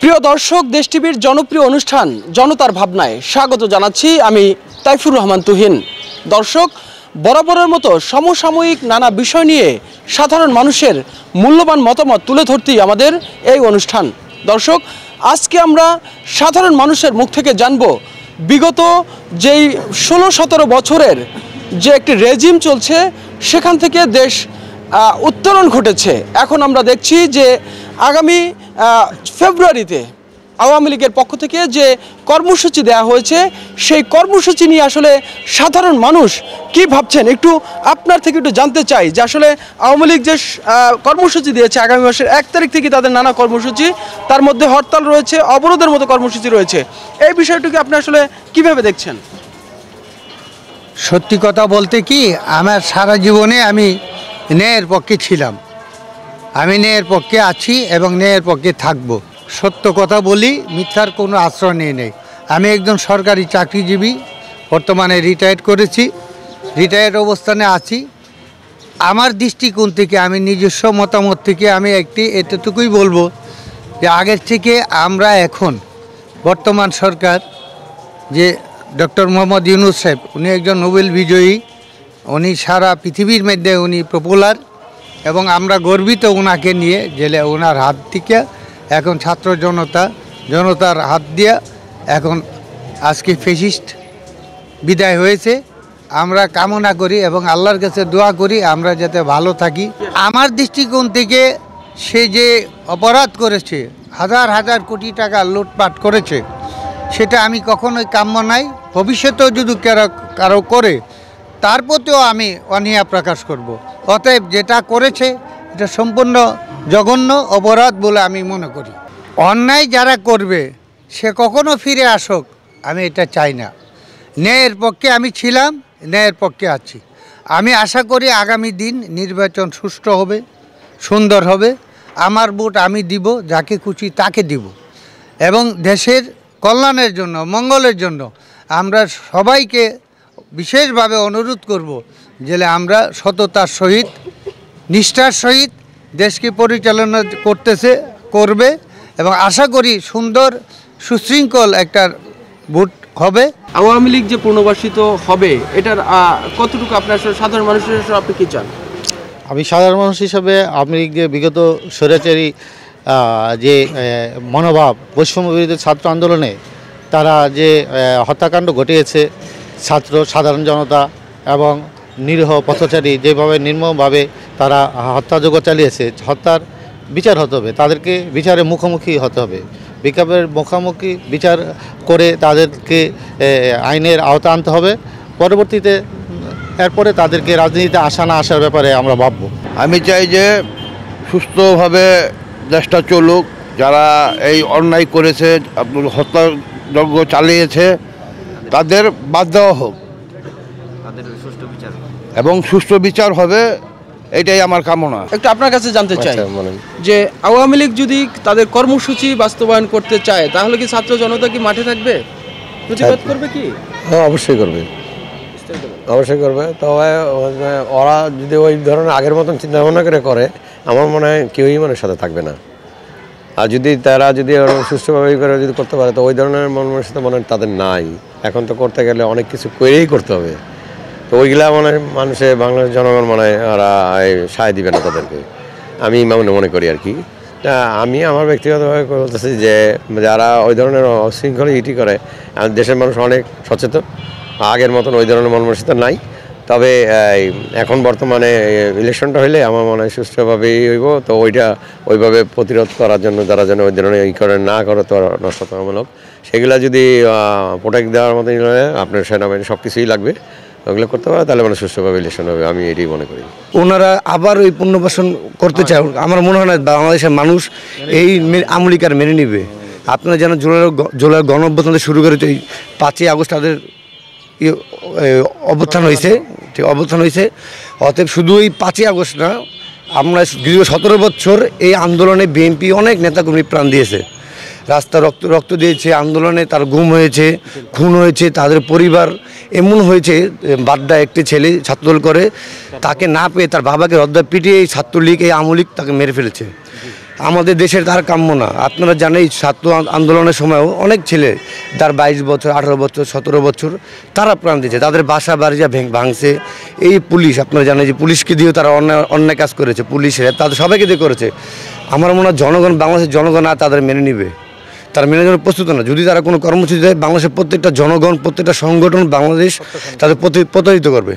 প্রিয় দর্শক, দেশ টিভির জনপ্রিয় অনুষ্ঠান জনতার ভাবনায় স্বাগত জানাচ্ছি আমি তাইফুর রহমান তুহিন। দর্শক, বরাবরের মতো সমসাময়িক নানা বিষয় নিয়ে সাধারণ মানুষের মূল্যবান মতামত তুলে ধরতেই আমাদের এই অনুষ্ঠান। দর্শক, আজকে আমরা সাধারণ মানুষের মুখ থেকে জানব বিগত যেই 16-17 বছরের যে একটি রেজিম চলছে সেখান থেকে দেশ উত্তরণ ঘটেছে। এখন আমরা দেখছি যে আগামী ফেব্রুয়ারিতে আওয়ামী লীগের পক্ষ থেকে যে কর্মসূচি দেওয়া হয়েছে সেই কর্মসূচি নিয়ে আসলে সাধারণ মানুষ কি ভাবছেন একটু আপনার থেকে একটু জানতে চাই যে আসলে আওয়ামী লীগ যে কর্মসূচি দিয়েছে আগামী মাসের 1 তারিখ থেকে তাদের নানা কর্মসূচি, তার মধ্যে হরতাল রয়েছে, অবরোধের মতো কর্মসূচি রয়েছে, এই বিষয়টিকে আপনি আসলে কিভাবে দেখছেন? সত্যি কথা বলতে কি, আমার সারা জীবনে আমি ন্যায়ের পক্ষে ছিলাম, আমি ন্যায়ের পক্ষে আছি এবং ন্যায়ের পক্ষে থাকব। সত্য কথা বলি, মিথ্যার কোনো আশ্রয় নেই। আমি একজন সরকারি চাকরিজীবী, বর্তমানে রিটায়ার্ড করেছি, রিটায়ার্ড অবস্থানে আছি। আমার দৃষ্টিকোণ থেকে, আমি নিজস্ব মতামত থেকে আমি এতটুকুই বলবো যে আগের থেকে আমরা এখন বর্তমান সরকার যে ডক্টর মোহাম্মদ ইউনূস সাহেব, উনি একজন নোবেল বিজয়ী, উনি সারা পৃথিবীর মধ্যে উনি পপুলার এবং আমরা গর্বিত ওনাকে নিয়ে। জেলে ওনার হাত থেকে এখন ছাত্র জনতার হাত দিয়ে এখন আজকে ফ্যাসিস্ট বিদায় হয়েছে। আমরা কামনা করি এবং আল্লাহর কাছে দোয়া করি আমরা যাতে ভালো থাকি। আমার দৃষ্টিকোণ থেকে সে যে অপরাধ করেছে, হাজার হাজার কোটি টাকা লুটপাট করেছে, সেটা আমি কখনোই কাম্য নাই। ভবিষ্যতেও যদি কারো করে তার প্রতিও আমি অনীহা প্রকাশ করব। অতএব যেটা করেছে এটা সম্পূর্ণ জঘন্য অপরাধ বলে আমি মনে করি। অন্যায় যারা করবে সে কখনো ফিরে আসুক, আমি এটা চাই না। ন্যায়ের পক্ষে আমি ছিলাম, ন্যায়ের পক্ষে আছি। আমি আশা করি আগামী দিন নির্বাচন সুষ্ঠু হবে, সুন্দর হবে। আমার ভোট আমি দিব, যাকে খুশি তাকে দিব এবং দেশের কল্যাণের জন্য, মঙ্গলের জন্য আমরা সবাইকে বিশেষভাবে অনুরোধ করব যে আমরা সততার সহিত, নিষ্ঠার সহিত দেশকে পরিচালনা করবে এবং আশা করি সুন্দর সুশৃঙ্খল একটা ভোট হবে। আওয়ামী লীগ যে পুনর্বাসিত হবে এটার কতটুকু আপনার সাধারণ মানুষের আপনি কি চান? আমি সাধারণ মানুষ হিসাবে আওয়ামী লীগ যে বিগত স্বৈরাচারী যে মনোভাব, বৈষম্য বিরোধী ছাত্র আন্দোলনে তারা যে হত্যাকাণ্ড ঘটিয়েছে, সাধারণ জনতা এবং নিরীহ পথচারী যেভাবে নির্মমভাবে তারা হত্যাযজ্ঞ চালিয়েছে, হত্যার বিচার হতে হবে, তাদেরকে বিচারের মুখোমুখি হতে হবে। বিকাপের মুখোমুখি বিচার করে তাদেরকে আইনের আওতা আনতে হবে। পরবর্তীতে এরপরে তাদেরকে রাজনীতিতে আসা না আসার ব্যাপারে আমরা ভাবব। আমি চাই যে সুস্থভাবে দেশটা চলুক। যারা এই অন্যায় করেছে, হত্যাযজ্ঞ চালিয়েছে, তাদের বাদ দেওয়া হোক এবং সুষ্ঠু বিচার হবে, এটাই আমার কামনা। একটু আপনার কাছে জানতে চাই যে আওয়ামী লীগ যদি তাদের কর্মসূচি বাস্তবায়ন করতে চায় তাহলে কি ছাত্র জনতা কি মাঠে থাকবে, প্রতিবাদ করবে? কি অবশ্যই করবে, অবশ্যই করবে। তবে ওরা যদি ওই ধরনের আগের মতন চিন্তা ভাবনা করে আমার মনে হয় কেউই সাথে থাকবে না। আর তারা যদি সুষ্ঠুভাবে করে যদি করতে পারে তো ওই ধরনের সাথে মনে হয় তাদের নাই। এখন তো করতে গেলে অনেক কিছু করেই করতে হবে, তো ওইগুলা মানুষের বাংলাদেশের জনগণ ওরা সায় দিবে না তাদেরকে, আমি মনে করি আর কি। আমি আমার ব্যক্তিগতভাবে বলতেছি যে যারা ওই ধরনের অশৃঙ্খল করে, দেশের মানুষ অনেক সচেতন, আগের মতন ওই ধরনের মানসিকতা নাই। তবে এখন বর্তমানে ইলেকশনটা হইলে আমার মনে হয় সুষ্ঠুভাবেই হইব। তো ওইভাবে প্রতিরোধ করার জন্য যারা যেন ওই ধরনের না করে তো নষ্টতামূলক, সেগুলো যদি প্রোটেক্ট দেওয়ার মতো আপনার সেনাবাহিনী সব কিছুই লাগবে, ওগুলো করতে পারে, তাহলে সুষ্ঠুভাবে ইলেকশন হবে, আমি এটাই মনে করি। ওনারা আবার ওই পুনর্বাসন করতে চায়, আমার মনে হয় না বাংলাদেশের মানুষ এই আমলিকার মেনে নিবে। আপনারা যেন জুলাই গণঅভ্যুত্থান শুরু করেছে, এই 5ই আগস্ট তাদের অভ্যুত্থান হয়েছে, ঠিক অভ্যুত্থান হয়েছে। অতএব শুধু এই 5ই আগস্ট না, আমরা দীর্ঘ 17 বছর এই আন্দোলনে বিএনপি অনেক নেতাকর্মী প্রাণ দিয়েছে, রাস্তা রক্ত দিয়েছে, আন্দোলনে তার গুম হয়েছে, খুন হয়েছে, তাদের পরিবার এমন হয়েছে। বাড্ডা একটি ছেলে ছাত্রদল করে, তাকে না পেয়ে তার বাবাকে রদ্দা পিটিয়ে এই ছাত্রলীগ, এই আওয়ামী লীগ তাকে মেরে ফেলেছে। আমাদের দেশের তার কাম্য না। আপনারা জানেন এই ছাত্র আন্দোলনের সময়ও অনেক ছেলে তার 22 বছর 18 বছর 17 বছর তারা প্রাণ দিয়েছে, তাদের বাসা বাড়ি যা ভাঙছে। এই পুলিশ, আপনারা জানেন যে পুলিশকে দিয়েও তারা অন্যায় কাজ করেছে, পুলিশের তাদের সবাইকে দিয়ে করেছে। আমার মনে হয় জনগণ, বাংলাদেশের জনগণ আর তাদের মেনে নিবে, তারা মেনে নেওয়ার প্রস্তুত না। যদি তারা কোনো কর্মসূচি দেয়, বাংলাদেশের প্রত্যেকটা জনগণ, প্রত্যেকটা সংগঠন বাংলাদেশ তাদের প্রতারিত করবে,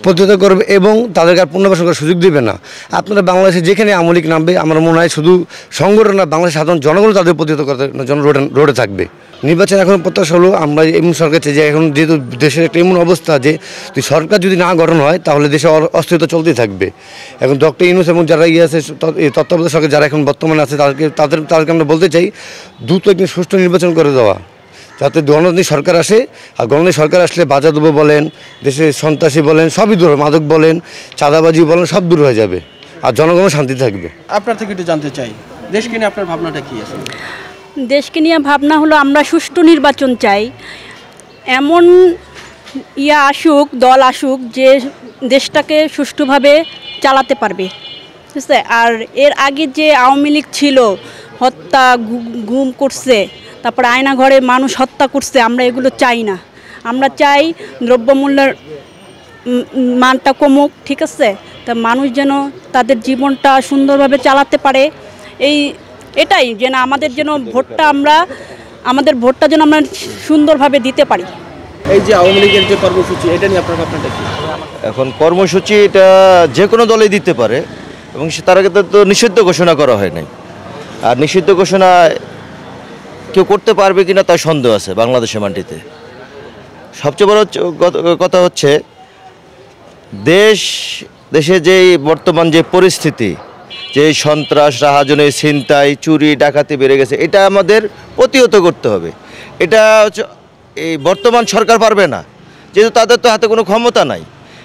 প্রতিহত করবে এবং তাদেরকে আর পুনর্বাসন করার সুযোগ দেবে না। আপনারা বাংলাদেশে যেখানে আওয়ামী লীগ নামবে, আমার মনে হয় শুধু সংগঠন না, বাংলাদেশের সাধারণ জনগণ তাদের প্রতিহত করতে রোডে থাকবে। নির্বাচন এখন প্রত্যাশা হলো আমরা এমন সরকার চাই যে এখন যেহেতু দেশের একটা এমন অবস্থা যে সরকার যদি না গঠন হয় তাহলে দেশে অস্থিরতা চলতেই থাকবে। এখন ডক্টর ইউনূস এবং যারা আছে তত্ত্বাবধায়ক সরকার যারা এখন বর্তমানে আছে তাদেরকে আমরা বলতে চাই দ্রুত একটি সুষ্ঠু নির্বাচন করে দেওয়া, যাতে গণতান্ত্রিক সরকার আসে। আর গণতান্ত্রিক সরকার আসলে বাজারদ্রব্য বলেন, দেশে সন্ত্রাসী বলেন, সবই দূর হবে, মাদক বলেন, চাঁদাবাজি বলেন, সব দূর হয়ে যাবে আর জনগণ শান্তি থাকবে। আপনার থেকে একটু জানতে চাই, দেশকে নিয়ে আপনার ভাবনাটা কি আছে? দেশকে নিয়ে ভাবনা হলো আমরা সুষ্ঠু নির্বাচন চাই, এমন আসুক, দল আসুক যে দেশটাকে সুষ্ঠুভাবে চালাতে পারবে, ঠিক আছে। আর এর আগে যে আওয়ামী লীগ ছিল, হত্যা গুম করছে, তারপরে আয়না ঘরে মানুষ হত্যা করছে, আমরা এগুলো চাই না। আমরা চাই দ্রব্যমূল্যের মানটা কমুক, ঠিক আছে, তা মানুষ যেন তাদের জীবনটা সুন্দরভাবে চালাতে পারে। এটাই যেন আমাদের যেন আমাদের ভোটটা যেন আমরা সুন্দরভাবে দিতে পারি। এই যে আওয়ামী লীগের যে কর্মসূচি, এটা নিয়ে আপনার ভাবনাটা কি? এখন কর্মসূচি এটা যে কোনো দলই দিতে পারে এবং তার আগে তো নিষিদ্ধ ঘোষণা করা হয় নাই। আর নিষিদ্ধ ঘোষণা কেউ করতে পারবে কিনা তার সন্দেহ আছে বাংলাদেশের মাটিতে। সবচেয়ে বড় কথা হচ্ছে দেশে যে বর্তমান যে পরিস্থিতি, যে সন্ত্রাস, রাহাজানি, ছিনতাই, চুরি, ডাকাতি বেড়ে গেছে, এটা আমাদের প্রতিহত করতে হবে। এটা হচ্ছে এই বর্তমান সরকার পারবে না, যেহেতু তাদের তো হাতে কোনো ক্ষমতা নাই।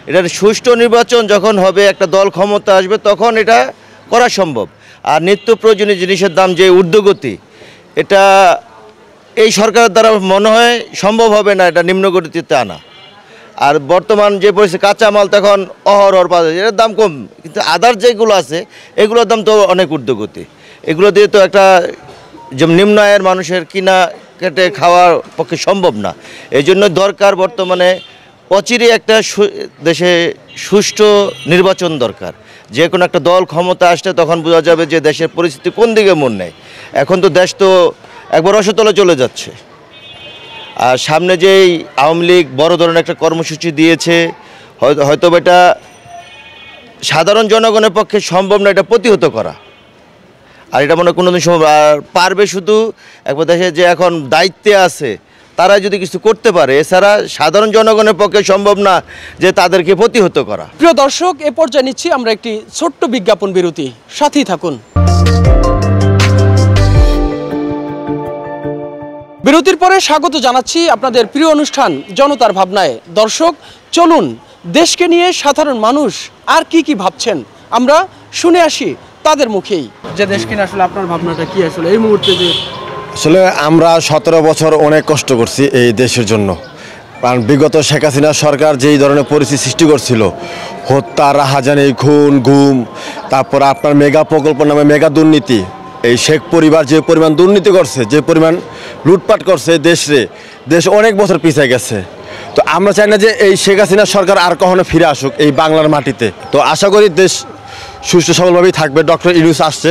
এটার সুষ্ঠু নির্বাচন যখন হবে, একটা দল ক্ষমতা আসবে, তখন এটা করা সম্ভব। আর নিত্য প্রয়োজনীয় জিনিসের দাম যে ঊর্ধ্বগতি, এটা এই সরকারের দ্বারা মনে হয় সম্ভব হবে না এটা নিম্নগতিতে আনা। আর বর্তমান যে পরিস্থিতি, কাঁচামাল তখন অহরহর পাওয়া যায়, এর দাম কম, কিন্তু আদার যেগুলো আছে এগুলোর দাম তো অনেক ঊর্ধ্বগতি। এগুলো দিয়ে তো একটা যেমন নিম্ন আয়ের মানুষের কিনা কেটে খাওয়ার পক্ষে সম্ভব না। এই জন্য দরকার বর্তমানে অচিরে একটা দেশে সুষ্ঠু নির্বাচন দরকার। যে কোনো একটা দল ক্ষমতা আসলে তখন বোঝা যাবে যে দেশের পরিস্থিতি কোন দিকে মন নেয়। এখন তো দেশ তো একবার অসতলে চলে যাচ্ছে। আর সামনে যেই আওয়ামী লীগ বড় ধরনের একটা কর্মসূচি দিয়েছে, হয়তো এটা সাধারণ জনগণের পক্ষে সম্ভব না এটা প্রতিহত করা। আর এটা মনে কোনোদিন সম্ভব আর পারবে শুধু একবার দেশে যে এখন দায়িত্বে আছে তারা যদি কিছু করতে পারে, এছাড়া সাধারণ জনগণের পক্ষে সম্ভব না যে তাদেরকে প্রতিহত করা। প্রিয় দর্শক, এ পর্যায়ে নিচ্ছি আমরা একটি ছোট্ট বিজ্ঞাপন বিরতি, সাথেই থাকুন। বিরতির পরে স্বাগত জানাচ্ছি আপনাদের প্রিয় অনুষ্ঠান জনতার ভাবনায়। দর্শক, চলুন দেশকে নিয়ে সাধারণ মানুষ আর কি ভাবছেন আমরা শুনে আসি তাদের মুখেই। যে দেশকে নিয়ে আসলে আপনার ভাবনাটা কি আসলে এই মুহূর্তে? যে আসলে আমরা 17 বছর অনেক কষ্ট করছি এই দেশের জন্য, কারণ বিগত শেখ হাসিনা সরকার যেই ধরনের পরিস্থিতি সৃষ্টি করছিল, হত্যা, রাহাজানি, খুন, গুম, তারপর আপনার মেগা প্রকল্প নামে মেগা দুর্নীতি, এই শেখ পরিবার যে পরিমাণ দুর্নীতি করছে, যে পরিমাণ লুটপাট করছে দেশ অনেক বছর পিছিয়ে গেছে। তো আমরা চাই না যে এই শেখ হাসিনা সরকার আর কখনো ফিরে আসুক এই বাংলার মাটিতে। তো আশা করি দেশ সুষ্ঠু সবলভাবেই থাকবে। ডক্টর ইউনূস আসছে,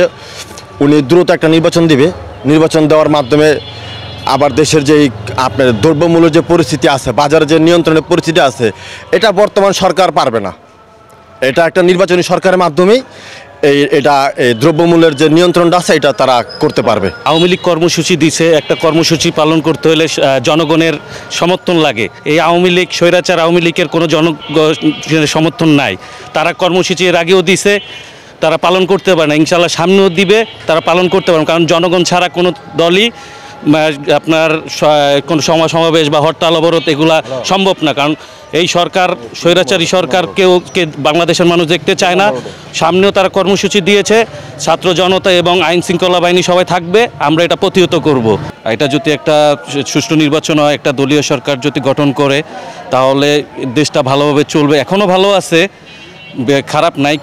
উনি দ্রুত একটা নির্বাচন দিবে, নির্বাচন দেওয়ার মাধ্যমে আবার দেশের যে আপনার দ্রব্যমূল্যের যে পরিস্থিতি আছে, বাজারে যে নিয়ন্ত্রণের পরিস্থিতি আছে, এটা বর্তমান সরকার পারবে না। এটা একটা নির্বাচনী সরকারের মাধ্যমেই এটা দ্রব্যমূল্যের যে নিয়ন্ত্রণটা আছে এটা তারা করতে পারবে। আওয়ামী লীগ কর্মসূচি দিছে, একটা কর্মসূচি পালন করতে হলে জনগণের সমর্থন লাগে। এই আওয়ামী লীগ, স্বৈরাচার আওয়ামী লীগের কোনো জনগণের সমর্থন নাই। তারা কর্মসূচি এর আগেও দিছে, তারা পালন করতে পারে না, ইনশাল্লাহ সামনেও দিবে, তারা পালন করতে পারে, কারণ জনগণ ছাড়া কোনো দলই আপনার কোনো সমাবেশ বা হরতাল অবরোধ এগুলা সম্ভব না। কারণ এই সরকার, স্বৈরাচারী সরকারকে বাংলাদেশের মানুষ দেখতে চায় না। সামনেও তারা কর্মসূচি দিয়েছে, ছাত্র জনতা এবং আইন শৃঙ্খলা বাহিনী সবাই থাকবে, আমরা এটা প্রতিহত করব। এটা যদি একটা সুষ্ঠু নির্বাচন হয়, একটা দলীয় সরকার যদি গঠন করে, তাহলে দেশটা ভালোভাবে চলবে। এখনও ভালো আছে, খারাপ নাই,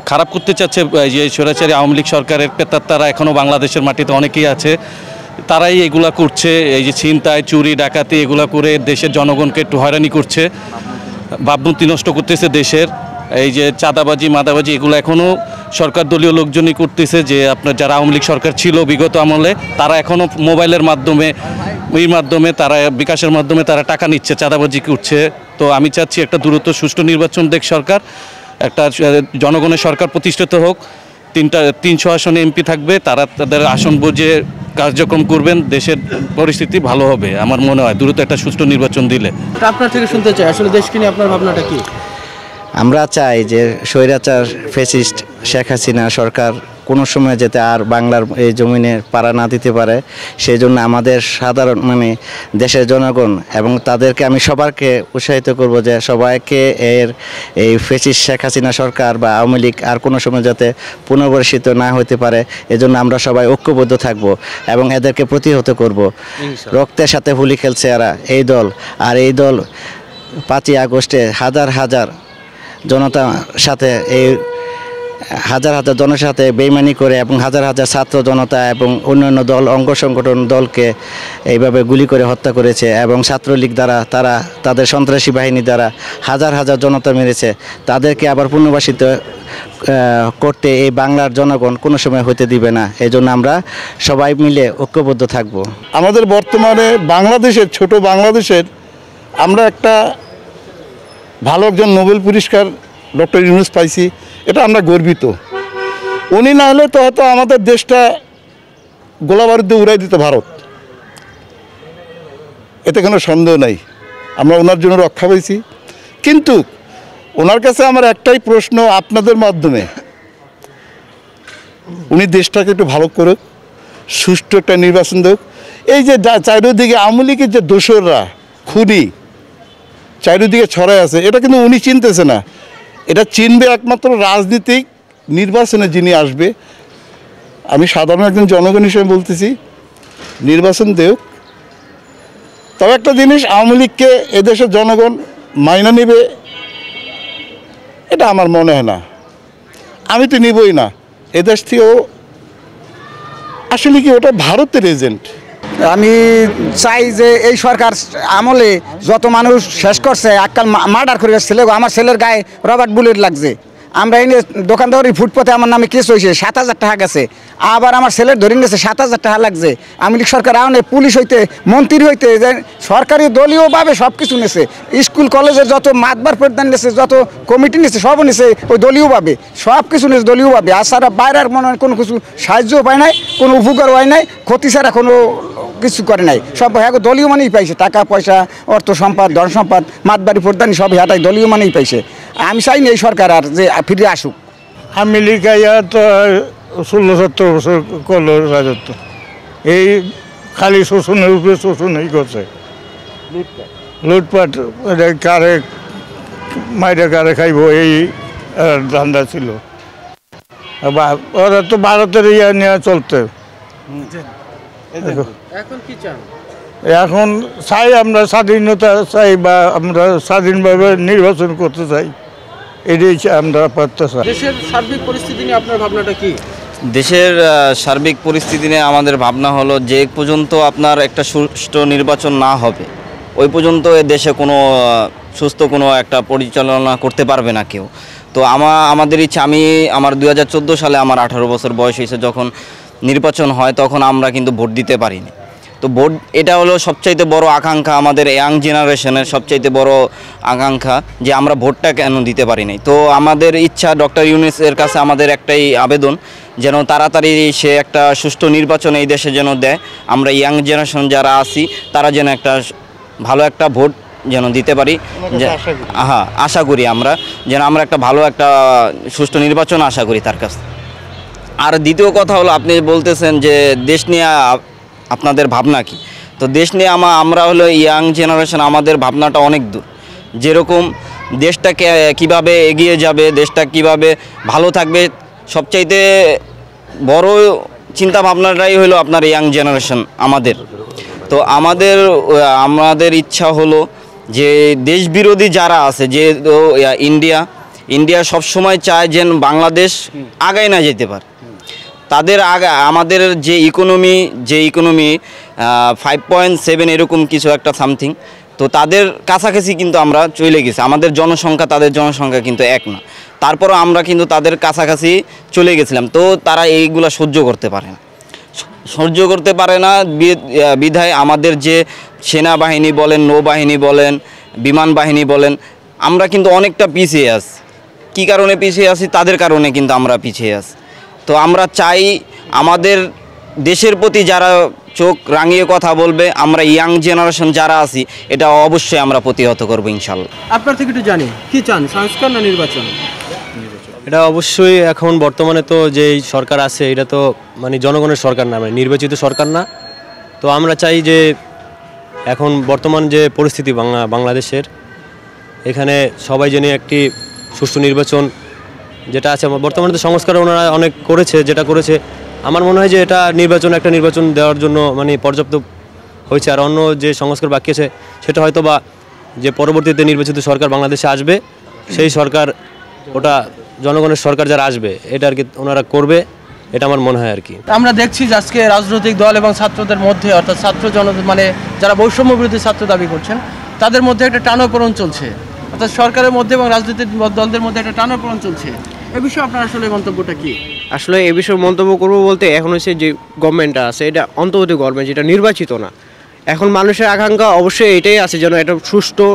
খারাপ করতে চাচ্ছে যে স্বৈরাচারী আওয়ামী লীগ সরকারের তারা এখনও বাংলাদেশের মাটিতে অনেকেই আছে, তারাই এগুলা করছে। এই যে ছিনতাই, চুরি, ডাকাতি এগুলা করে দেশের জনগণকে একটু হয়রানি করছে, ভাবমূর্তি নষ্ট করতেছে দেশের। এই যে চাঁদাবাজি, মাদাবাজি এগুলো এখনও সরকার দলীয় লোকজনই করতেছে। যে আপনার যারা আওয়ামী লীগ সরকার ছিল বিগত আমলে, তারা এখনও মোবাইলের মাধ্যমে তারা বিকাশের মাধ্যমে তারা টাকা নিচ্ছে, চাঁদাবাজি করছে। তো আমি চাচ্ছি একটা দ্রুত সুষ্ঠু নির্বাচন দেখ সরকার, একটা জনগণের সরকার প্রতিষ্ঠিত হোক। 300 আসনে এমপি থাকবে, তারা তাদের আসন বুঝে কার্যক্রম করবেন, দেশের পরিস্থিতি ভালো হবে আমার মনে হয় দ্রুত একটা সুষ্ঠু নির্বাচন দিলে। আপনার থেকে শুনতে চাই আসলে দেশকে নিয়ে আপনার ভাবনাটা কি? আমরা চাই যে স্বৈরাচার ফ্যাসিস্ট শেখ হাসিনা সরকার কোনো সময় যাতে আর বাংলার এই জমিনে পাড়া না দিতে পারে, সেই জন্য আমাদের সাধারণ দেশের জনগণ এবং তাদেরকে আমি সবাইকে উৎসাহিত করব যে সবাইকে এই ফ্যাসিস্ট শেখ হাসিনা সরকার বা আওয়ামী লীগ আর কোনো সময় যাতে পুনর্বাসিত না হতে পারে, এজন্য আমরা সবাই ঐক্যবদ্ধ থাকব এবং এদেরকে প্রতিহত করব। রক্তের সাথে হোলি খেলছে এরা, এই দল। আর এই দল 5ই আগস্টে হাজার হাজার জনতার সাথে হাজার হাজার জনের সাথে বেইমানি করে এবং হাজার হাজার ছাত্র জনতা এবং অন্যান্য দল, অঙ্গ সংগঠন দলকে এইভাবে গুলি করে হত্যা করেছে এবং ছাত্রলীগ দ্বারা তারা তাদের সন্ত্রাসী বাহিনী দ্বারা হাজার হাজার জনতা মেরেছে। তাদেরকে আবার পুনর্বাসিত করতে এই বাংলার জনগণ কোনো সময় হতে দিবে না। এই জন্য আমরা সবাই মিলে ঐক্যবদ্ধ থাকব। আমাদের বর্তমানে বাংলাদেশের, ছোট বাংলাদেশের আমরা একটা ভালো একজন নোবেল পুরস্কার ডক্টর ইউনূস পাইছি, এটা আমরা গর্বিত। উনি না হলে তো হয়তো আমাদের দেশটা গোলাবারুদ উড়াই দিত ভারত, এতে কোনো সন্দেহ নাই। আমরা ওনার জন্য রক্ষা পেয়েছি। কিন্তু ওনার কাছে আমার একটাই প্রশ্ন আপনাদের মাধ্যমে, উনি দেশটাকে একটু ভালো করুক, সুষ্ঠু একটা নির্বাচন দেখ। এই যে চারিদিকে আওয়ামী লীগের যে দোসররা, খুনি চারিদিকে ছড়ায় আছে, এটা কিন্তু উনি চিনতেছে না। এটা চিনবে একমাত্র রাজনীতিক নির্বাচনে যিনি আসবে। আমি সাধারণ একজন জনগণ হিসেবে বলতেছি, নির্বাচন দেখ। তবে একটা জিনিস, আওয়ামী লীগকে এদেশের জনগণ মাইনা নেবে এটা আমার মনে হয় না। আমি তো নিবই না। এদেশ থেকেও আসলে কি ওটা ভারতের এজেন্ট। আমি চাই যে এই সরকার আমলে যত মানুষ শেষ করছে, আজকাল মার্ডার করে ছেলে, আমার ছেলের গায়ে রবার্ট বুলেট লাগছে। আমরা এনে দোকানদারি ফুটপথে আমার নামে কেস হয়েছে, 7,000 টাকা গেছে। আবার আমার ছেলের ধরে নিয়েছে, 7,000 টাকা লাগছে। আওয়ামী লীগ সরকার আনে, পুলিশ হইতে, মন্ত্রী হইতে, সরকারি দলীয়ভাবে সব কিছু নিয়েছে। স্কুল কলেজের যত মাতবার প্রদান নিয়েছে, যত কমিটি নিয়েছে, সবও নিয়েছে ওই দলীয়ভাবে, সব কিছু নিয়েছে দলীয়ভাবে। আর সারা বাইরের মনে হয় কোনো কিছু সাহায্যও পায় নাই, কোনো উপকার হয় নাই, ক্ষতি ছাড়া কোনো কিছু করে নাই। সব দলীয় মানেই পাইছে, টাকা পয়সা, অর্থ সম্পদ, ধন সম্পদ, মাতবাড়ি প্রদানি সব হাতায় দলীয় মানেই পাইছে। আমি চাইনি এই সরকার আর যে ফিরে আসুক। আওয়ামী লীগ তো 16-17 বছর করলো রাজত্ব, এই খালি শোষণের উপরে শোষণই করছে, লুটপাট, কারে মাইরে কারে খাইব, এই ধান্দা ছিল। ওরা তো ভারতের ইয়া নিয়ে চলতে। এখন কি চান? এখন চাই আমরা স্বাধীনতা চাই, বা আমরা স্বাধীনভাবে নির্বাচন করতে চাই, এটাই আমরা প্রত্যাশা। দেশের সার্বিক পরিস্থিতি নিয়ে আপনার ভাবনাটা কি? দেশের সার্বিক পরিস্থিতি নিয়ে আমাদের ভাবনা হলো, যে পর্যন্ত আপনার একটা সুষ্ঠু নির্বাচন না হবে ওই পর্যন্ত এ দেশে কোনো সুস্থ কোনো একটা পরিচালনা করতে পারবে না কেউ। তো আমাদের ইচ্ছা, আমার 2014 সালে আমার 18 বছর বয়স হয়েছে, যখন নির্বাচন হয় তখন আমরা কিন্তু ভোট দিতে পারিনি। তো ভোট, এটা হলো সবচাইতে বড় আকাঙ্ক্ষা আমাদের ইয়াং জেনারেশনের, সবচাইতে বড় আকাঙ্ক্ষা যে আমরা ভোটটা কেন দিতে পারিনি। তো আমাদের ইচ্ছা, ডক্টর ইউনূসের কাছে আমাদের একটাই আবেদন, যেন তাড়াতাড়ি সে একটা সুষ্ঠু নির্বাচন এই দেশে যেন দেয়। আমরা ইয়াং জেনারেশন যারা আছি তারা যেন একটা ভালো একটা ভোট যেন দিতে পারি। হ্যাঁ, আশা করি আমরা যেন আমরা একটা ভালো একটা সুষ্ঠু নির্বাচন আশা করি তার কাছে। আর দ্বিতীয় কথা হলো, আপনি বলতেছেন যে দেশ নিয়ে আপনাদের ভাবনা কি। তো দেশ নিয়ে আমরা হলো ইয়াং জেনারেশন, আমাদের ভাবনাটা অনেক দূর। যেরকম দেশটাকে কিভাবে এগিয়ে যাবে, দেশটা কিভাবে ভালো থাকবে, সবচাইতে বড় চিন্তা ভাবনাটাই হলো আপনার ইয়াং জেনারেশন আমাদের। তো আমাদের ইচ্ছা হলো যে দেশ বিরোধী যারা আছে, যে ইন্ডিয়া সবসময় চায় যে বাংলাদেশ আগায় না যেতে পারে। তাদের আমাদের যে ইকোনমি 5.7 এরকম কিছু একটা সামথিং, তো তাদের কাছাকাছি কিন্তু আমরা চলে গেছি। আমাদের জনসংখ্যা তাদের জনসংখ্যা কিন্তু এক না, তারপরও আমরা কিন্তু তাদের কাছাকাছি চলে গেছিলাম। তো তারা এইগুলা সহ্য করতে পারে না বিধায় আমাদের যে সেনাবাহিনী বলেন, নৌবাহিনী বলেন, বিমান বাহিনী বলেন, আমরা কিন্তু অনেকটা পিছিয়ে আছি। কী কারণে পিছিয়ে আছি? তাদের কারণে কিন্তু আমরা পিছিয়ে আছি। তো আমরা চাই আমাদের দেশের প্রতি যারা চোখ রাঙিয়ে কথা বলবে, আমরা ইয়াং জেনারেশন যারা আছি, এটা অবশ্যই আমরা প্রতিহত করবো ইনশাল্লাহ। আপনার থেকে একটু জানি, কি চান, সংস্কার না নির্বাচন? এটা অবশ্যই এখন বর্তমানে তো যে সরকার আছে এটা তো মানে জনগণের সরকার না, মানে নির্বাচিত সরকার না। তো আমরা চাই যে এখন বর্তমান যে পরিস্থিতি বাংলাদেশের, এখানে সবাই জেনে একটি সুষ্ঠু নির্বাচন যেটা আছে, বর্তমানে তো সংস্কার ওনারা অনেক করেছে, যেটা করেছে আমার মনে হয় যে এটা একটা নির্বাচন দেওয়ার জন্য মানে পর্যাপ্ত হয়েছে। আর অন্য যে সংস্কার বাকি আছে সেটা হয়তো বা যে পরবর্তীতে নির্বাচিত সরকার বাংলাদেশে আসবে, সেই সরকার, ওটা জনগণের সরকার যারা আসবে, এটা আর কি ওনারা করবে, এটা আমার মনে হয় আর কি। আমরা দেখছি যে আজকে রাজনৈতিক দল এবং ছাত্রদের মধ্যে, অর্থাৎ ছাত্র মানে যারা বৈষম্য বিরোধী ছাত্র দাবি করছেন, তাদের মধ্যে একটা টানাপোড়েন চলছে, অর্থাৎ সরকারের মধ্যে এবং রাজনৈতিক দলদের মধ্যে একটা টানাপোড়েন চলছে। এ বিষয়ে আপনার আসলে মন্তব্যটা কি? আসলে এ বিষয়ে মন্তব্য করবো বলতে, এখন হচ্ছে যে গভর্নমেন্টটা আছে এটা অন্তর্বর্তী গভর্নমেন্ট, যেটা নির্বাচিত না। এখন মানুষের আকাঙ্ক্ষা অবশ্যই এটাই আছে যেন এটা সুষ্ঠু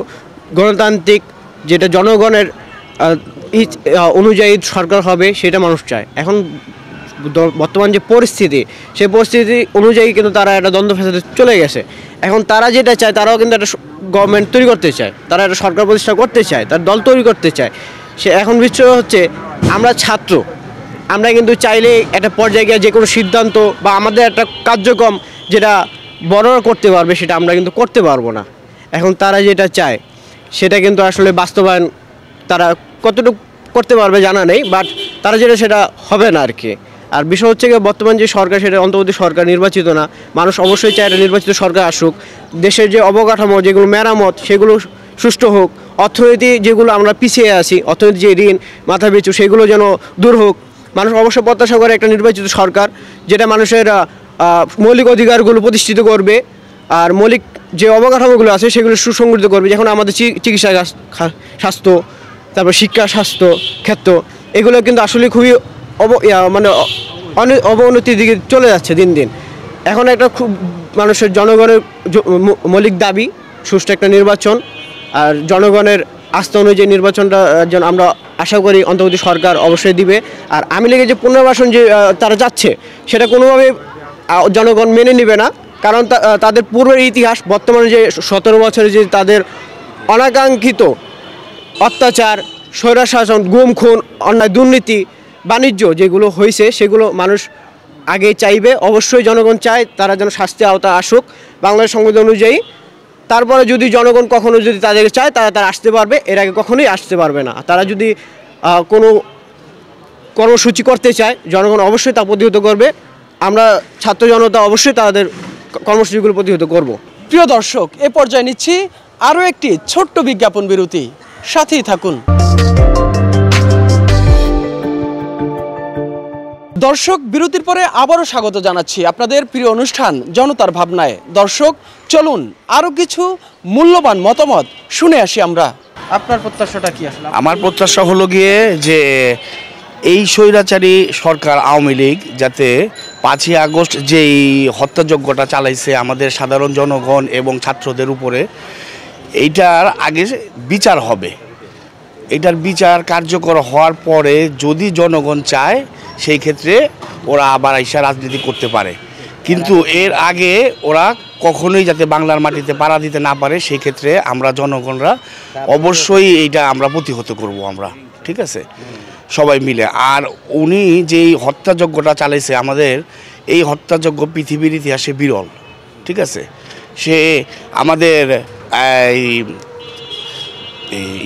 গণতান্ত্রিক, যেটা জনগণের অনুযায়ী সরকার হবে, সেটা মানুষ চায়। এখন বর্তমান যে পরিস্থিতি, সেই পরিস্থিতি অনুযায়ী কিন্তু তারা একটা দ্বন্দ্ব ফ্যাসাদে চলে গেছে। এখন তারা যেটা চায়, তারাও কিন্তু একটা গভর্নমেন্ট তৈরি করতে চায়, তারা একটা সরকার প্রতিষ্ঠা করতে চায়, তার দল তৈরি করতে চায়। সে এখন বিষয় হচ্ছে আমরা ছাত্র, আমরা কিন্তু চাইলে একটা পর্যায়ে গিয়ে যে কোনো সিদ্ধান্ত বা আমাদের একটা কার্যক্রম যেটা বড়রা করতে পারবে, সেটা আমরা কিন্তু করতে পারবো না। এখন তারা যেটা চায় সেটা কিন্তু আসলে বাস্তবায়ন তারা কতটুকু করতে পারবে জানা নেই, বাট তারা যেটা সেটা হবে না আর কি। আর বিষয় হচ্ছে কি, বর্তমান যে সরকার সেটা অন্তর্বর্তী সরকার, নির্বাচিত না। মানুষ অবশ্যই চায় একটা নির্বাচিত সরকার আসুক, দেশের যে অবকাঠামো যেগুলো মেরামত সেগুলো সুষ্ঠু হোক, অর্থনীতি যেগুলো আমরা পিছিয়ে আছি, অর্থনীতি যে ঋণ মাথাপিছু সেগুলো যেন দূর হোক। মানুষ অবশ্যই প্রত্যাশা করে একটা নির্বাচিত সরকার যেটা মানুষের মৌলিক অধিকারগুলো প্রতিষ্ঠিত করবে, আর মৌলিক যে অবকাঠামোগুলো আছে সেগুলো সুসংগঠিত করবে। যেমন আমাদের চিকিৎসা, স্বাস্থ্য, তারপর শিক্ষা, স্বাস্থ্য ক্ষেত্র, এগুলো কিন্তু আসলে খুবই মানে অবনতির দিকে চলে যাচ্ছে দিন দিন। এখন একটা খুব মানুষের জনগণের মৌলিক দাবি সুষ্ঠু একটা নির্বাচন, আর জনগণের আস্থা অনুযায়ী নির্বাচনটা যেন আমরা আশা করি অন্তর্বর্তী সরকার অবশ্যই দিবে। আর আওয়ামী লীগের যে পুনর্বাসন যে তারা যাচ্ছে, সেটা কোনোভাবে জনগণ মেনে নেবে না, কারণ তাদের পূর্বের ইতিহাস, বর্তমানে যে 17 বছরে যে তাদের অনাকাঙ্ক্ষিত অত্যাচার, স্বৈরশাসন, গুম খুন, অন্যায় দুর্নীতি, বাণিজ্য যেগুলো হয়েছে, সেগুলো মানুষ আগে চাইবে। অবশ্যই জনগণ চায় তারা যেন শাস্তির আওতায় আসুক বাংলাদেশ সংবিধান অনুযায়ী। তারপরে যদি জনগণ কখনো যদি তাদেরকে চায়, তারা আসতে পারবে, এর আগে কখনোই আসতে পারবে না। তারা যদি কোনো কর্মসূচি করতে চায়, জনগণ অবশ্যই তা প্রতিহত করবে। আমরা ছাত্র জনতা অবশ্যই তাদের কর্মসূচিগুলো প্রতিহত করব। প্রিয় দর্শক, এ পর্যায়ে নিচ্ছি আরও একটি ছোট্ট বিজ্ঞাপন বিরতি, সাথেই থাকুন। দর্শক, বিরতির পরে আবারও স্বাগত জানাচ্ছি আপনাদের প্রিয় অনুষ্ঠান জনতার ভাবনায়। দর্শক, চলুন আরও কিছু মূল্যবান মতামত শুনে আসি আমরা। আপনার প্রত্যাশাটা কি আসলে? আমার প্রত্যাশা হলো গিয়ে যে এই স্বৈরাচারী সরকার আওয়ামী লীগ যাতে 5ই আগস্ট যেই হত্যাযজ্ঞটা চালাইছে আমাদের সাধারণ জনগণ এবং ছাত্রদের উপরে, এইটার আগে বিচার হবে। এটার বিচার কার্যকর হওয়ার পরে যদি জনগণ চায়, সেই ক্ষেত্রে ওরা আবার আইসা রাজনীতি করতে পারে। কিন্তু এর আগে ওরা কখনোই যাতে বাংলার মাটিতে পাড়া দিতে না পারে, সেই ক্ষেত্রে আমরা জনগণরা অবশ্যই এইটা আমরা প্রতিহত করব আমরা, ঠিক আছে, সবাই মিলে। আর উনি যেই হত্যাযজ্ঞটা চালাইছে আমাদের, এই হত্যাযজ্ঞ পৃথিবীর ইতিহাসে বিরল, ঠিক আছে। সে আমাদের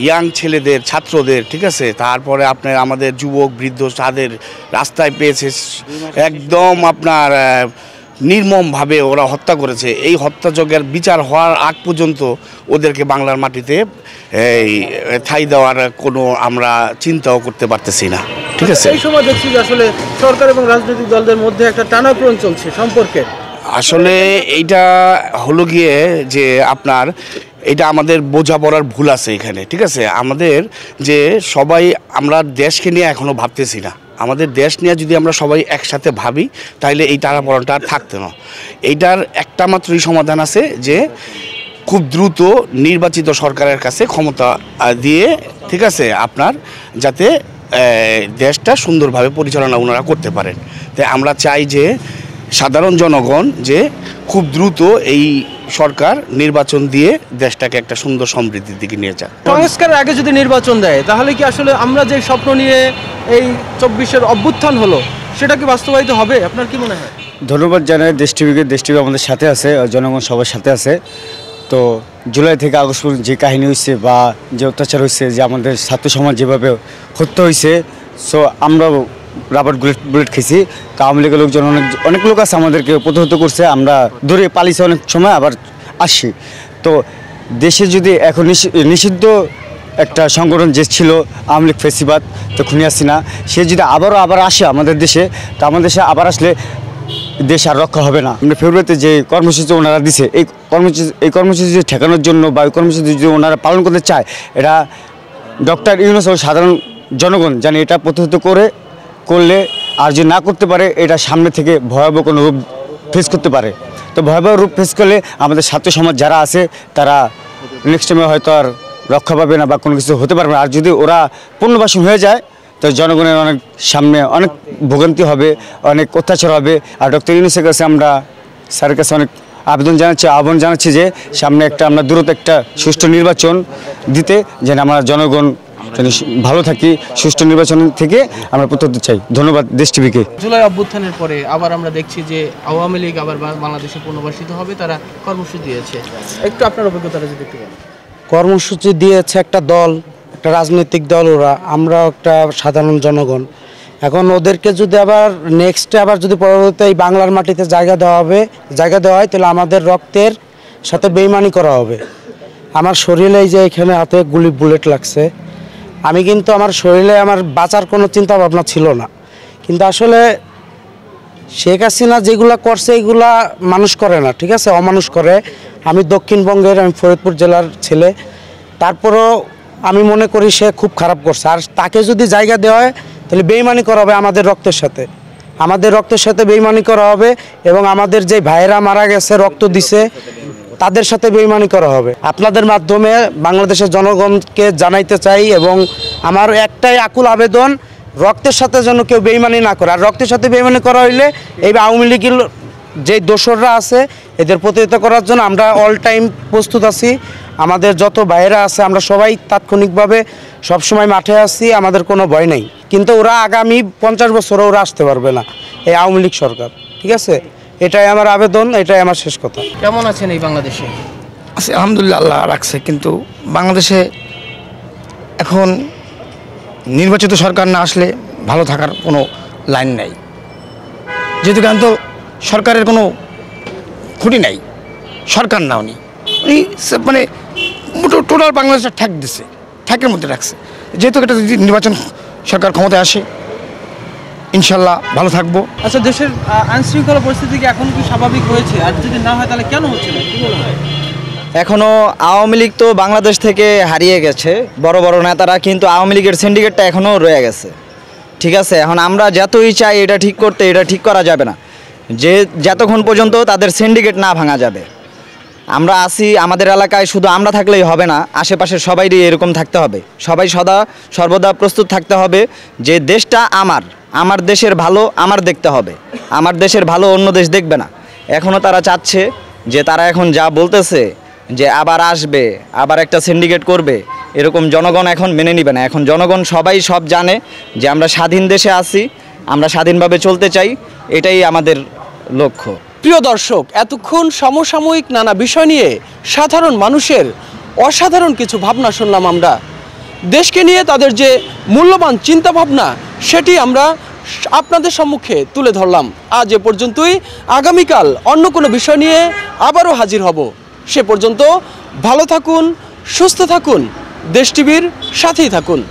ইয়াং ছেলেদের, ছাত্রদের, ঠিক আছে, তারপরে আপনার আমাদের যুবক বৃদ্ধ তাদের রাস্তায় পেয়েছে, একদম আপনার নির্মমভাবে ওরা হত্যা করেছে, এই হত্যাযজ্ঞের বিচার হওয়ার আগ পর্যন্ত ওদেরকে বাংলার মাটিতে এই ঠাঁই দেওয়ার কোনো আমরা চিন্তাও করতে পারতেছি না। ঠিক আছে, এই সময় দেখছি যে আসলে সরকার এবং রাজনৈতিক দলদের মধ্যে একটা টানাপোড়েন চলছে সম্পর্কে। আসলে এইটা হলো গিয়ে যে আপনার এটা আমাদের বোঝাপড়ার ভুল আছে এখানে। ঠিক আছে, আমাদের যে সবাই আমরা দেশকে নিয়ে এখনও ভাবতেছি না। আমাদের দেশ নিয়ে যদি আমরা সবাই একসাথে ভাবি তাহলে এই টানাপোড়েনটা আর থাকতো না। এইটার একটা মাত্রই সমাধান আছে যে খুব দ্রুত নির্বাচিত সরকারের কাছে ক্ষমতা দিয়ে, ঠিক আছে, আপনার যাতে দেশটা সুন্দরভাবে পরিচালনা ওনারা করতে পারেন। তাই আমরা চাই যে সাধারণ জনগণ যে খুব দ্রুত এই সরকার নির্বাচন দিয়ে দেশটাকে একটা সুন্দর সমৃদ্ধির দিকে নিয়ে যায়। সংস্কারের আগে যদি নির্বাচন দেয় তাহলে কি আসলে আমরা যে স্বপ্ন নিয়ে এই 24-এর অভ্যুত্থান হলো সেটা কি বাস্তবায়িত হবে? আপনার কি মনে হয়? ধন্যবাদ জানাই দেশ টিভিকে। দেশ টিভি আমাদের সাথে আছে, জনগণ সবার সাথে আছে। তো জুলাই থেকে আগস্ট পর্যন্ত যে কাহিনী হয়েছে বা যে অত্যাচার হয়েছে, যে আমাদের ছাত্র সমাজ যেভাবে হত্যা হয়েছে, সো আমরা রাবার বুলেট খেয়েছি। তো আওয়ামী লীগের লোকজন অনেক লোক আছে আমাদেরকে প্রতিহত করছে, আমরা দূরে পালিয়েছি অনেক সময়, আবার আসছি। তো দেশে যদি এখন নিষিদ্ধ একটা সংগঠন যে ছিল আওয়ামী লীগ ফেসিবাদ, তো খুনি হাসিনা, সে যদি আবার আসে আমাদের দেশে, তো আমাদের দেশে আবার আসলে দেশ আর রক্ষা হবে না। ফেব্রুয়ারিতে যে কর্মসূচি ওনারা দিছে, এই কর্মসূচি ঠেকানোর জন্য বা এই কর্মসূচি যদি ওনারা পালন করতে চায়, এটা ডক্টর ইউনূস ও সাধারণ জনগণ জানি এটা প্রতিহত করলে, আর যদি না করতে পারে এটা সামনে থেকে ভয়াবহ কোনো রূপ ফেস করতে পারে। তো ভয়াবহ রূপ ফেস করলে আমাদের ছাত্র সমাজ যারা আছে তারা নেক্সট টাইমে হয়তো আর রক্ষা পাবে না বা কোনো কিছু হতে পারবে না। আর যদি ওরা পুনর্বাসন হয়ে যায় তো জনগণের অনেক সামনে অনেক ভোগান্তি হবে, অনেক অত্যাচার হবে। আর ডক্টর ইউনূসের কাছে আমরা স্যারের কাছে অনেক আহ্বান জানাচ্ছি যে সামনে আমরা দ্রুত একটা সুষ্ঠু নির্বাচন দিতে, যেন আমরা জনগণ ভালো থাকি, সুষ্ঠু নির্বাচন থেকে আমরা প্রতিহত চাই। ধন্যবাদ দেশ টিভিকে। জুলাই অভ্যুত্থানের পরে আবার আমরা দেখছি যে আওয়ামী লীগ আবার বাংলাদেশে পুনর্বাসিত হবে, তারা কর্মসূচি দিয়েছে। একটু আপনার অভিজ্ঞতাটা যদি একটু বলেন। কর্মসূচি দিয়েছে একটা দল, একটা রাজনৈতিক দল, ওরা, আমরা একটা সাধারণ জনগণ। এখন ওদেরকে যদি আবার নেক্সটে আবার যদি পরবর্তীতে এই বাংলার মাটিতে জায়গা দেওয়া হয় তাহলে আমাদের রক্তের সাথে বেইমানি করা হবে। আমার শরীরে এই যে এখানে হাতে বুলেট লাগছে, আমি কিন্তু আমার শরীরে আমার বাঁচার কোনো চিন্তা ভাবনা ছিল না, কিন্তু আসলে শেখ হাসিনা যেগুলা করছে এগুলা মানুষ করে না, ঠিক আছে, অমানুষ করে। আমি দক্ষিণবঙ্গের, আমি ফরিদপুর জেলার ছেলে, তারপরও আমি মনে করি সে খুব খারাপ করছে। আর তাকে যদি জায়গা দেওয়া হয় তাহলে বেইমানি করা হবে আমাদের রক্তের সাথে বেইমানি করা হবে, এবং আমাদের যে ভাইয়েরা মারা গেছে রক্ত দিছে তাদের সাথে বেইমানি করা হবে। আপনাদের মাধ্যমে বাংলাদেশের জনগণকে জানাইতে চাই, এবং আমার একটাই আকুল আবেদন, রক্তের সাথে যেন কেউ বেইমানি না করে। আর রক্তের সাথে বেইমানি করা হইলে এই আওয়ামী লীগের যে দোসররা আছে এদের প্রতিহত করার জন্য আমরা অল টাইম প্রস্তুত আছি। আমাদের যত ভাইয়েরা আছে আমরা সবাই তাৎক্ষণিকভাবে সবসময় মাঠে আছি, আমাদের কোনো ভয় নেই। কিন্তু ওরা আগামী 50 বছরও ওরা আসতে পারবে না, এই আওয়ামী লীগ সরকার, ঠিক আছে। এটাই আমার আবেদন, এটাই আমার শেষ কথা। কেমন আছেন এই বাংলাদেশে? আছে আলহামদুলিল্লাহ, আল্লাহ রাখছে। কিন্তু বাংলাদেশে এখন নির্বাচিত সরকার না আসলে ভালো থাকার কোনো লাইন নাই, যেহেতু কেন তো সরকারের কোনো খুঁটি নাই, সরকার না উনি মানে টোটাল বাংলাদেশটা ঠ্যাক দিছে, ঠ্যাকের মধ্যে রাখছে। যেহেতু এটা যদি নির্বাচন সরকার ক্ষমতায় আসে ইনশাল্লাহ ভালো থাকবো। আচ্ছা, দেশের আইনশৃঙ্খলা পরিস্থিতি কি এখন কি স্বাভাবিক হয়েছে? আর যদি না হয় তাহলে কেন হচ্ছে না, কি মনে হয়? এখনও আওয়ামী লীগ তো বাংলাদেশ থেকে হারিয়ে গেছে, বড় বড় নেতারা, কিন্তু আওয়ামী লীগের সিন্ডিকেটটা এখনও রয়ে গেছে, ঠিক আছে। এখন আমরা যতই চাই এটা ঠিক করতে, এটা ঠিক করা যাবে না, যে যতক্ষণ পর্যন্ত তাদের সিন্ডিকেট না ভাঙা যাবে। আমরা আসি, আমাদের এলাকায় শুধু আমরা থাকলেই হবে না, আশেপাশের সবাইরই এরকম থাকতে হবে। সবাই সর্বদা প্রস্তুত থাকতে হবে যে দেশটা আমার দেশের ভালো আমার দেখতে হবে, আমার দেশের ভালো অন্য দেশ দেখবে না। এখনও তারা চাচ্ছে যে তারা এখন যা বলতেছে যে আবার আসবে, আবার একটা সিন্ডিকেট করবে, এরকম জনগণ এখন মেনে নিবে না। এখন জনগণ সব জানে যে আমরা স্বাধীন দেশে আছি, আমরা স্বাধীনভাবে চলতে চাই, এটাই আমাদের লক্ষ্য। প্রিয় দর্শক, এতক্ষণ সমসাময়িক নানা বিষয় নিয়ে সাধারণ মানুষের অসাধারণ কিছু ভাবনা শুনলাম আমরা। দেশকে নিয়ে তাদের যে মূল্যবান চিন্তাভাবনা সেটি আমরা আপনাদের সম্মুখে তুলে ধরলাম। আজ এ পর্যন্তই। আগামীকাল অন্য কোনো বিষয় নিয়ে আবারও হাজির হব। সে পর্যন্ত ভালো থাকুন, সুস্থ থাকুন, দেশ টিভির সাথেই থাকুন।